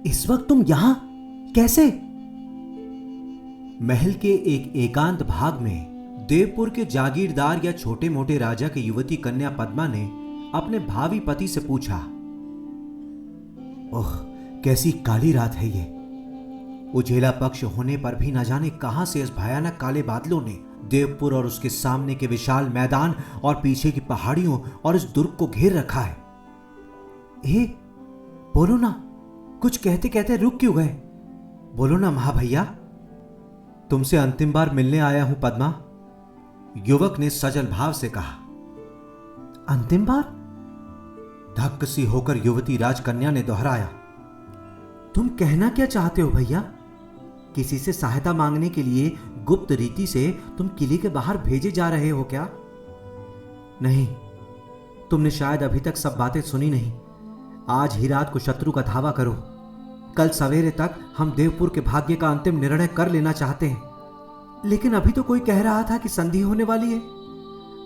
इस वक्त तुम यहां कैसे? महल के एक एकांत भाग में देवपुर के जागीरदार या छोटे मोटे राजा की युवती कन्या पद्मा ने अपने भावी पति से पूछा, ओह, कैसी काली रात है ये। उजेला पक्ष होने पर भी न जाने कहां से इस भयानक काले बादलों ने देवपुर और उसके सामने के विशाल मैदान और पीछे की पहाड़ियों और इस दुर्ग को घेर रखा है। बोलो ना, कुछ कहते कहते रुक क्यों गए? बोलो ना महाभैया। तुमसे अंतिम बार मिलने आया हूं पद्मा, युवक ने सजल भाव से कहा। अंतिम बार? धक्क सी होकर युवती राजकन्या ने दोहराया। तुम कहना क्या चाहते हो भैया? किसी से सहायता मांगने के लिए गुप्त रीति से तुम किले के बाहर भेजे जा रहे हो क्या? नहीं, तुमने शायद अभी तक सब बातें सुनी नहीं। आज ही रात को शत्रु का धावा करो। कल सवेरे तक हम देवपुर के भाग्य का अंतिम निर्णय कर लेना चाहते हैं। लेकिन अभी तो कोई कह रहा था कि संधि होने वाली है।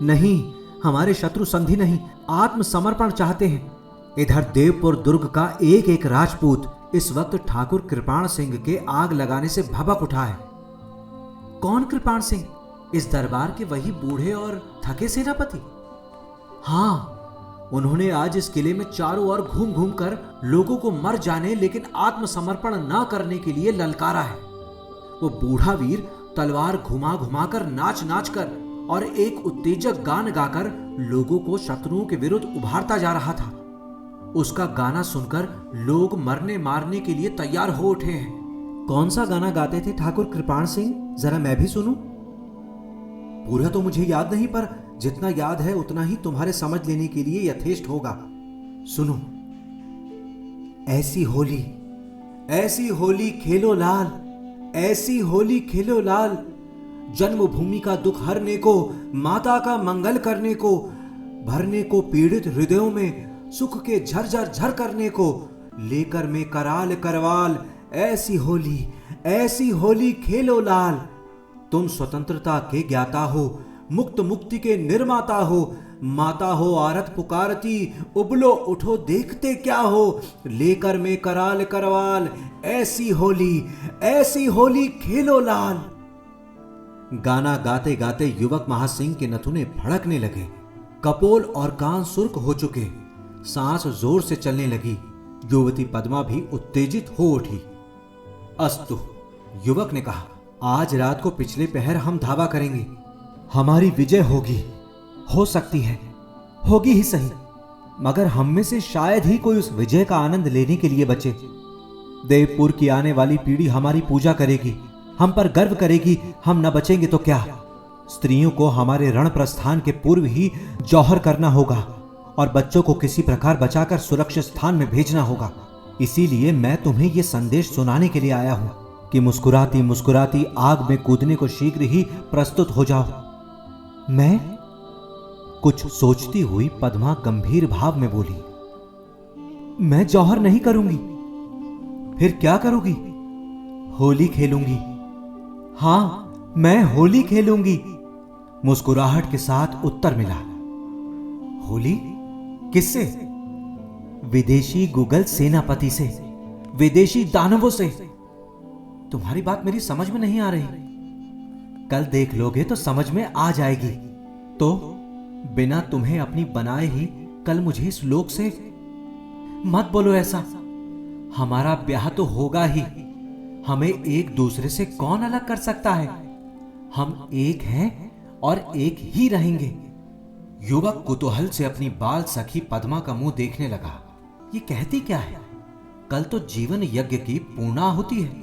नहीं, हमारे शत्रु संधि नहीं, आत्मसमर्पण चाहते हैं। इधर देवपुर दुर्ग का एक एक राजपूत इस वक्त ठाकुर कृपाण सिंह के आग लगाने से भभक उठा है। कौन कृपाण सिंह? इस दरबार के वही बूढ़े और थके सेनापति? हाँ, उन्होंने आज इस किले में चारों ओर घूम घूम कर लोगों को मर जाने लेकिन आत्मसमर्पण न करने के लिए ललकारा है। वो बूढ़ा वीर तलवार घुमा घुमा कर, नाच नाच कर और एक उत्तेजक गान गाकर लोगों को शत्रुओं के विरुद्ध उभारता जा रहा था। उसका गाना सुनकर लोग मरने मारने के लिए तैयार हो उठे हैं। कौन सा गाना गाते थे ठाकुर कृपाण सिंह? जरा मैं भी सुनूं। पूरा तो मुझे याद नहीं, पर जितना याद है उतना ही तुम्हारे समझ लेने के लिए यथेष्ट होगा। सुनो। ऐसी होली खेलो लाल, ऐसी होली खेलो लाल, जन्मभूमि का दुख हरने को, माता का मंगल करने को, भरने को पीड़ित हृदयों में सुख के झरझर झर करने को, लेकर में कराल करवाल, ऐसी होली खेलो लाल। तुम स्वतंत्रता के ज्ञाता हो, मुक्त मुक्ति के निर्माता हो, माता हो आरत पुकारती, उबलो उठो देखते क्या हो, लेकर में कराल करवाल, ऐसी होली खेलो लाल। गाना गाते गाते युवक महासिंह के नथुने भड़कने लगे। कपोल और कान सुर्ख हो चुके, सांस जोर से चलने लगी। युवती पद्मा भी उत्तेजित हो उठी। अस्तु, युवक ने कहा, आज रात को पिछले पहर हम धावा करेंगे। हमारी विजय होगी। हो सकती है, होगी ही सही, मगर हम में से शायद ही कोई उस विजय का आनंद लेने के लिए बचे। देवपुर की आने वाली पीढ़ी हमारी पूजा करेगी, हम पर गर्व करेगी। हम न बचेंगे तो क्या? स्त्रियों को हमारे रण प्रस्थान के पूर्व ही जौहर करना होगा और बच्चों को किसी प्रकार बचाकर सुरक्षित स्थान में भेजना होगा। इसीलिए मैं तुम्हें यह संदेश सुनाने के लिए आया हूं कि मुस्कुराती मुस्कुराती आग में कूदने को शीघ्र ही प्रस्तुत हो जाओ। मैं? कुछ सोचती हुई पद्मा गंभीर भाव में बोली, मैं जौहर नहीं करूंगी। फिर क्या करोगी? होली खेलूंगी। हां, मैं होली खेलूंगी, मुस्कुराहट के साथ उत्तर मिला। होली? किससे? विदेशी गुगल सेनापति से, विदेशी दानवों से। तुम्हारी बात मेरी समझ में नहीं आ रही। कल देख लोगे तो समझ में आ जाएगी। तो बिना तुम्हें अपनी बनाए ही कल मुझे इस लोक से? मत बोलो ऐसा। हमारा ब्याह तो होगा ही। हमें एक दूसरे से कौन अलग कर सकता है? हम एक हैं और एक ही रहेंगे। युवक कुतूहल से अपनी बाल सखी पद्मा का मुंह देखने लगा। ये कहती क्या है? कल तो जीवन यज्ञ की पूर्णाहुति है,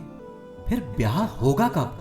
फिर ब्याह होगा कब?